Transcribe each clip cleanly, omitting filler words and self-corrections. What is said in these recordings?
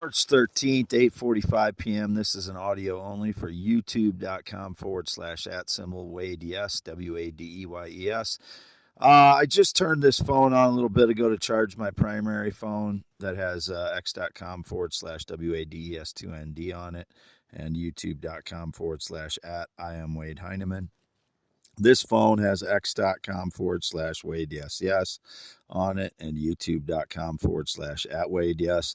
March 13th, 8:45 p.m. This is an audio only for youtube.com/@ symbol Wade Yes, Wadeyes. I just turned this phone on a little bit ago to charge my primary phone that has x.com/WADES2ND on it and youtube.com/@ I am Wade Heineman. This phone has x.com/Wade Yes on it and youtube.com/@ Wade Yes.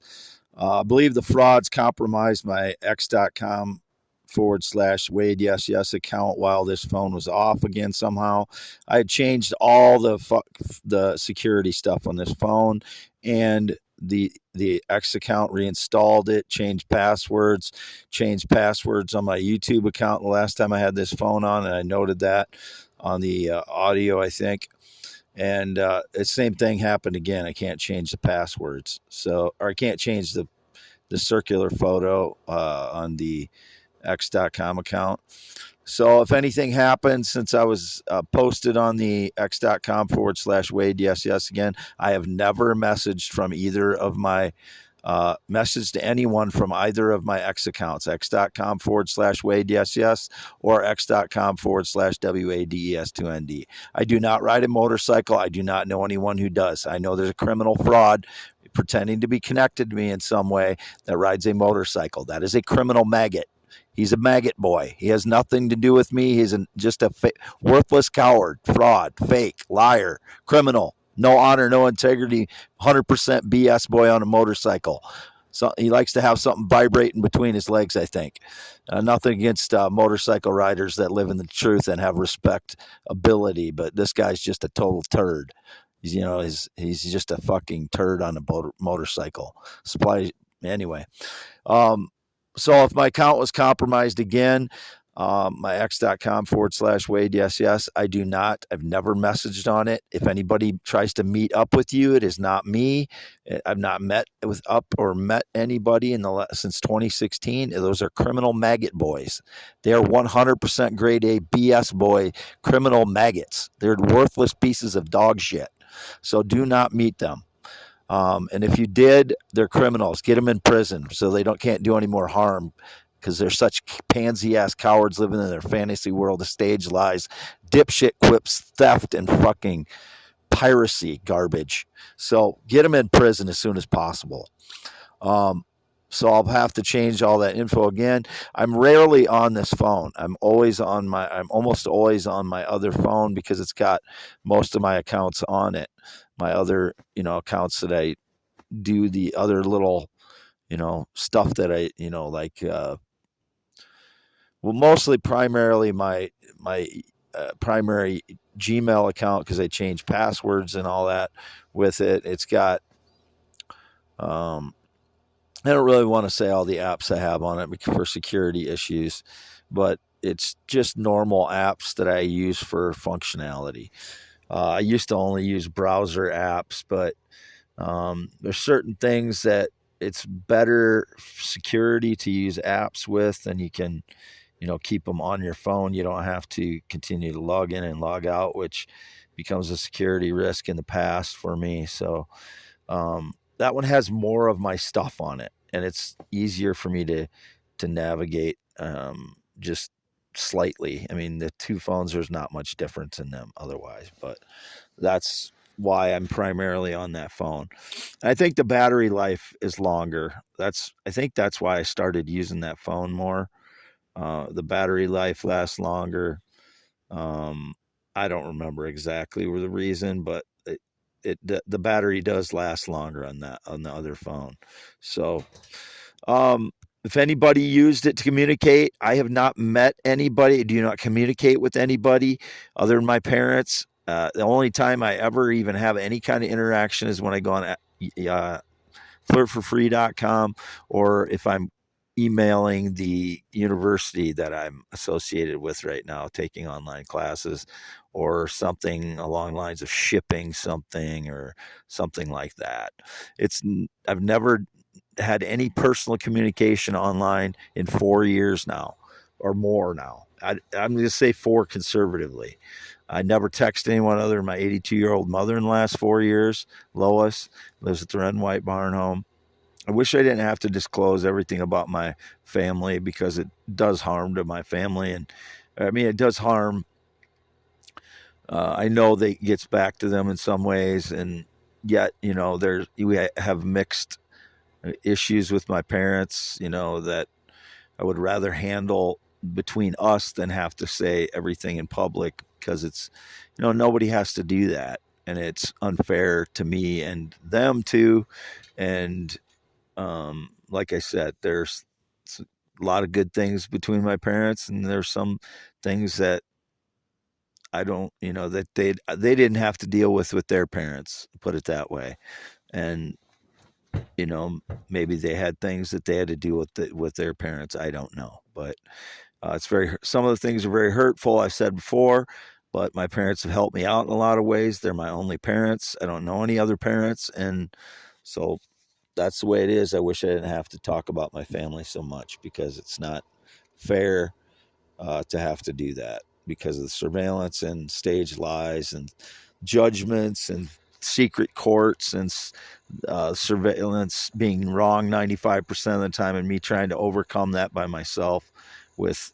I believe the frauds compromised my x.com/Wade Yes account while this phone was off again somehow. I had changed all the security stuff on this phone, and the X account reinstalled it, changed passwords on my YouTube account the last time I had this phone on, and I noted that on the audio, I think. And the same thing happened again. I can't change the passwords, or I can't change the circular photo on the x.com account. So if anything happens since I was posted on the x.com/Wade Yes again, I have never messaged from either of my message to anyone from either of my X accounts, x.com/Wade Yes or x.com/WADES2ND. I do not ride a motorcycle. I do not know anyone who does. I know there's a criminal fraud pretending to be connected to me in some way that rides a motorcycle. That is a criminal maggot. He's a maggot boy. He has nothing to do with me. He's just a worthless coward, fraud, fake, liar, criminal. No honor, no integrity, 100% BS boy on a motorcycle. So he likes to have something vibrating between his legs, I think. Nothing against motorcycle riders that live in the truth and have respect ability, but this guy's just a total turd. He's just a fucking turd on a motorcycle. Anyway. So if my account was compromised again, my x.com/Wade Yes, I've never messaged on it. If anybody tries to meet up with you, it is not me. I've not met anybody since 2016. Those are criminal maggot boys. They are 100% grade A BS boy criminal maggots. They're worthless pieces of dog shit. So do not meet them. And if you did, they're criminals. Get them in prison so they can't do any more harm, because they're such pansy-ass cowards living in their fantasy world of stage lies, dipshit quips, theft, and fucking piracy garbage. So get them in prison as soon as possible. So I'll have to change all that info again. I'm rarely on this phone. I'm almost always on my other phone because it's got most of my accounts on it. My other, accounts that I do the other little, stuff that I, mostly primarily my primary Gmail account, because I change passwords and all that with it. It's got, I don't really want to say all the apps I have on it for security issues, but it's just normal apps that I use for functionality. I used to only use browser apps, but there's certain things that it's better security to use apps with, and you can, keep them on your phone. You don't have to continue to log in and log out, which becomes a security risk in the past for me. So that one has more of my stuff on it, and it's easier for me to navigate just slightly. I mean, the two phones, there's not much difference in them otherwise, but that's why I'm primarily on that phone. I think the battery life is longer. I think that's why I started using that phone more. The battery life lasts longer. I don't remember exactly the reason, but the battery does last longer on the other phone. So, if anybody used it to communicate, I have not met anybody. I do not communicate with anybody other than my parents. The only time I ever even have any kind of interaction is when I go on flirtforfree.com, or if I'm emailing the university that I'm associated with right now, taking online classes, or something along the lines of shipping something or something like that. I've never had any personal communication online in 4 years now, or more now. I'm going to say 4 conservatively. I never texted anyone other than my 82-year-old mother in the last 4 years. Lois lives at the Red and White Barn Home. I wish I didn't have to disclose everything about my family, because it does harm to my family. And I mean, it does harm. I know that it gets back to them in some ways, and yet, we have mixed issues with my parents, that I would rather handle between us than have to say everything in public, because it's, nobody has to do that. And it's unfair to me and them too. And like I said, there's a lot of good things between my parents, and there's some things that I don't, that they didn't have to deal with their parents, put it that way. And maybe they had things that they had to deal with their parents. I don't know, but some of the things are very hurtful. I've said before, but my parents have helped me out in a lot of ways. They're my only parents. I don't know any other parents, and so that's the way it is. I wish I didn't have to talk about my family so much, because it's not fair to have to do that, because of the surveillance and stage lies and judgments and secret courts and surveillance being wrong 95% of the time, and me trying to overcome that by myself with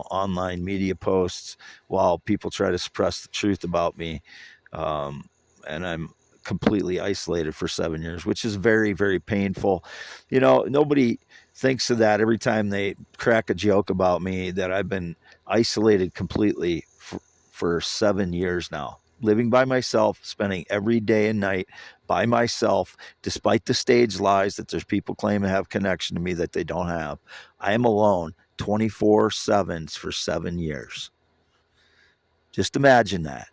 online media posts while people try to suppress the truth about me. And I'm completely isolated for 7 years, which is very, very painful. Nobody thinks of that every time they crack a joke about me, that I've been isolated completely for 7 years now, living by myself, spending every day and night by myself, despite the stage lies that there's people claiming to have connection to me that they don't have. I am alone 24/7 for 7 years. Just imagine that.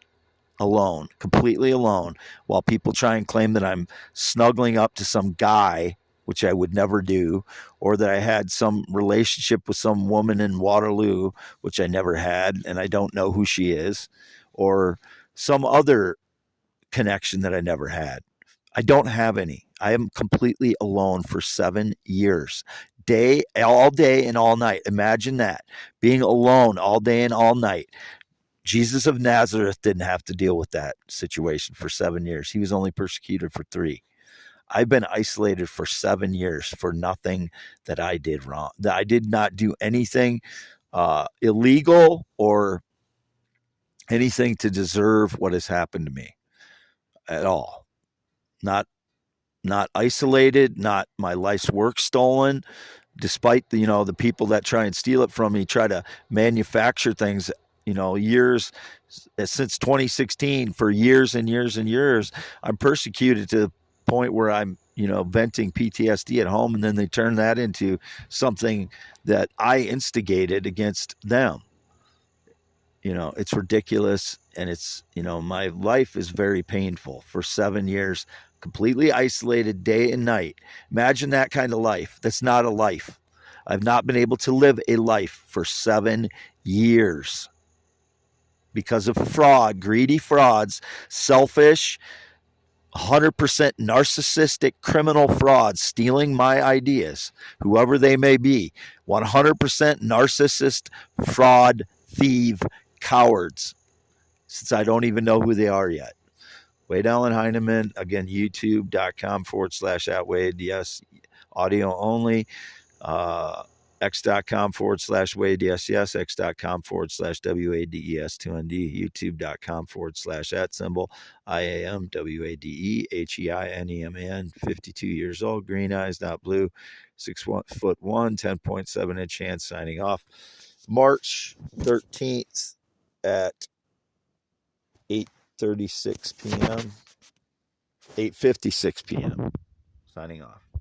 Alone, completely alone, while people try and claim that I'm snuggling up to some guy, which I would never do, or that I had some relationship with some woman in Waterloo, which I never had, and I don't know who she is, or some other connection that I never had. I don't have any. I am completely alone for 7 years. All day and all night. Imagine that. Being alone all day and all night. Jesus of Nazareth didn't have to deal with that situation for 7 years. He was only persecuted for 3. I've been isolated for 7 years for nothing that I did wrong. I did not do anything illegal or anything to deserve what has happened to me at all. Not isolated, not my life's work stolen, despite the people that try and steal it from me, try to manufacture things, years since 2016, for years and years and years. I'm persecuted to the point where I'm, venting PTSD at home, and then they turn that into something that I instigated against them. It's ridiculous, and it's, my life is very painful for 7 years, completely isolated day and night. Imagine that kind of life. That's not a life. I've not been able to live a life for 7 years because of fraud, greedy frauds, selfish, 100% narcissistic criminal frauds stealing my ideas, whoever they may be. 100% narcissist, fraud, thief, cowards, since I don't even know who they are yet. Wade Allen Heineman, again, youtube.com/@Wade. Yes, audio only. X.com/Wade. Yes, X.com/WADES2ND. YouTube.com/@symbol IAMWADEHEINEMAN. 52 years old, green eyes, not blue, 6'1", 10.7-inch hands. Signing off. March 13th at 8:36 p.m. 8:56 p.m. Signing off.